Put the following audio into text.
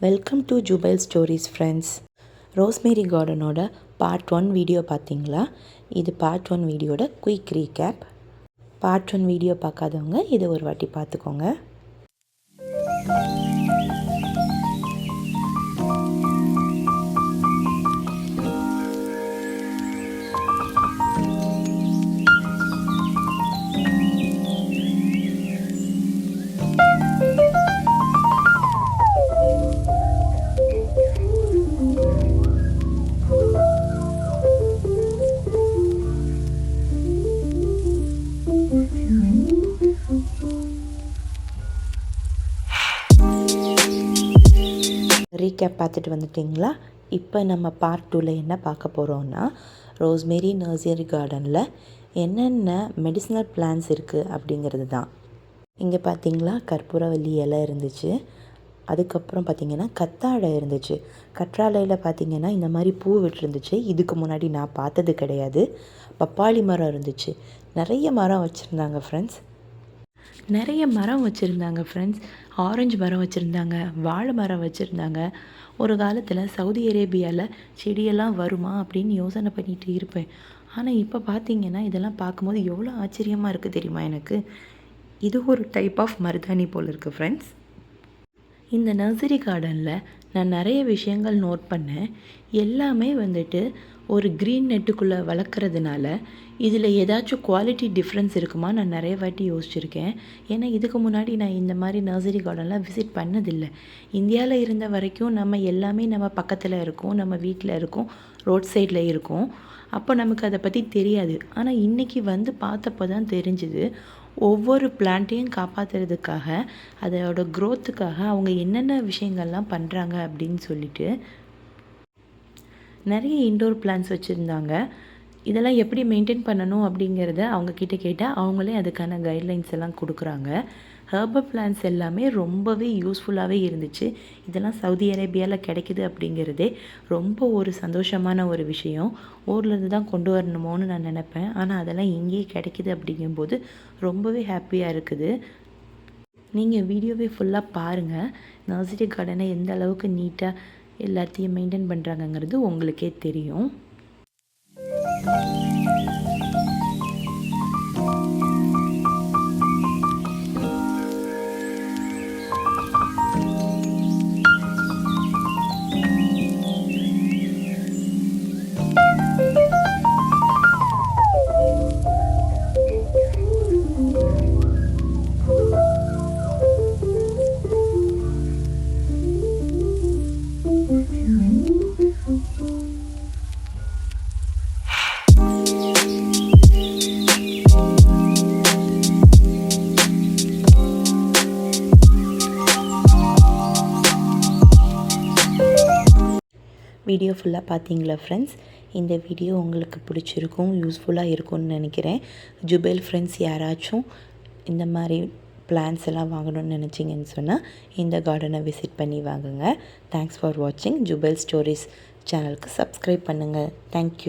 Welcome to Jubail stories friends. Rosemary கார்டனோட part 1 video பார்த்தீங்களா? இது பார்ட் 1 வீடியோட குயிக் ரீகேப். பார்ட் 1 வீடியோ பார்க்காதவங்க இதை ஒரு வாட்டி பார்த்துக்கோங்க. ரீகேப் பார்த்துட்டு வந்துட்டிங்களா? இப்போ நம்ம பார்ட் 2ல் என்ன பார்க்க போகிறோன்னா, ரோஸ்மேரி நர்சரி கார்டனில் என்னென்ன மெடிசினல் பிளான்ட்ஸ் இருக்குது அப்படிங்கிறது தான். இங்கே பார்த்தீங்களா, கற்பூரவல்லி இலை இருந்துச்சு. அதுக்கப்புறம் பார்த்திங்கன்னா கத்தாழை இருந்துச்சு. கற்றாழையில் பார்த்திங்கன்னா இந்த மாதிரி பூ விட்டுருந்துச்சு. இதுக்கு முன்னாடி நான் பார்த்தது கிடையாது. பப்பாளி மரம் இருந்துச்சு. நிறைய மரம் வச்சுருந்தாங்க ஃப்ரெண்ட்ஸ். ஆரஞ்சு மரம் வச்சுருந்தாங்க, வாழை மரம் வச்சுருந்தாங்க. ஒரு காலத்தில் சவுதி அரேபியாவில் செடியெல்லாம் வருமா அப்படின்னு யோசனை பண்ணிகிட்டு இருப்பேன். ஆனால் இப்போ பார்த்திங்கன்னா இதெல்லாம் பார்க்கும்போது எவ்வளோ ஆச்சரியமாக இருக்குது தெரியுமா எனக்கு. இது ஒரு டைப் ஆஃப் மருதாணி போல் இருக்குது ஃப்ரெண்ட்ஸ். இந்த நர்சரி கார்டனில் நான் நிறைய விஷயங்கள் நோட் பண்ணேன். எல்லாமே ஒரு க்ரீன் நெட்டுக்குள்ளே வளர்க்குறதுனால இதில் ஏதாச்சும் குவாலிட்டி டிஃப்ரென்ஸ் இருக்குமா நான் நிறைய வாட்டி யோசிச்சுருக்கேன். ஏன்னா இதுக்கு முன்னாடி நான் இந்த மாதிரி நர்சரி கார்டன்லாம் விசிட் பண்ணதில்லை. இந்தியாவில் இருந்த வரைக்கும் நம்ம எல்லாமே நம்ம பக்கத்தில் இருக்கோம், நம்ம வீட்டில் இருக்கோம், ரோட் சைடில் இருக்கோம். அப்போ நமக்கு அதை பற்றி தெரியாது. ஆனால் இன்றைக்கி பார்த்தப்போ தான் தெரிஞ்சுது, ஒவ்வொரு பிளான்ட்டையும் காப்பாற்றுறதுக்காக, அதோட க்ரோத்துக்காக அவங்க என்னென்ன விஷயங்கள்லாம் பண்ணுறாங்க அப்படின்னு சொல்லிட்டு. நிறைய இன்டோர் பிளான்ட்ஸ் வச்சுருந்தாங்க. இதெல்லாம் எப்படி மெயின்டைன் பண்ணணும் அப்படிங்கிறத அவங்கக்கிட்ட கேட்டால் அவங்களே அதுக்கான கைட்லைன்ஸ் எல்லாம் கொடுக்குறாங்க. ஹெர்பல் பிளான்ட்ஸ் எல்லாமே ரொம்பவே யூஸ்ஃபுல்லாகவே இருந்துச்சு. இதெல்லாம் சவுதி அரேபியாவில் கிடைக்கிது அப்படிங்கிறதே ரொம்ப ஒரு சந்தோஷமான ஒரு விஷயம். ஊர்லேருந்து தான் கொண்டு வரணுமோன்னு நான் நினப்பேன். ஆனால் அதெல்லாம் இங்கேயே கிடைக்கிது அப்படிங்கும்போது ரொம்பவே ஹாப்பியாக இருக்குது. நீங்கள் வீடியோவே ஃபுல்லாக பாருங்கள். நர்சரி கார்டனை எந்த அளவுக்கு நீட்டாக எல்லாத்தையும் மெயின்டைன் பண்ணுறாங்கங்கிறது உங்களுக்கே தெரியும். வீடியோ ஃபுல்லாக பார்த்தீங்களா ஃப்ரெண்ட்ஸ்? இந்த வீடியோ உங்களுக்கு பிடிச்சிருக்கும், யூஸ்ஃபுல்லாக இருக்கும்னு நினைக்கிறேன். ஜுபைல் ஃப்ரெண்ட்ஸ் யாராச்சும் இந்த மாதிரி பிளான்ஸ் எல்லாம் வாங்கணும்னு நினச்சிங்கன்னு சொன்னால் இந்த கார்டனை விசிட் பண்ணி வாங்குங்க. தேங்க்ஸ் ஃபார் வாட்சிங். ஜுபைல் ஸ்டோரிஸ் சேனலுக்கு சப்ஸ்கிரைப் பண்ணுங்கள். தேங்க்யூ.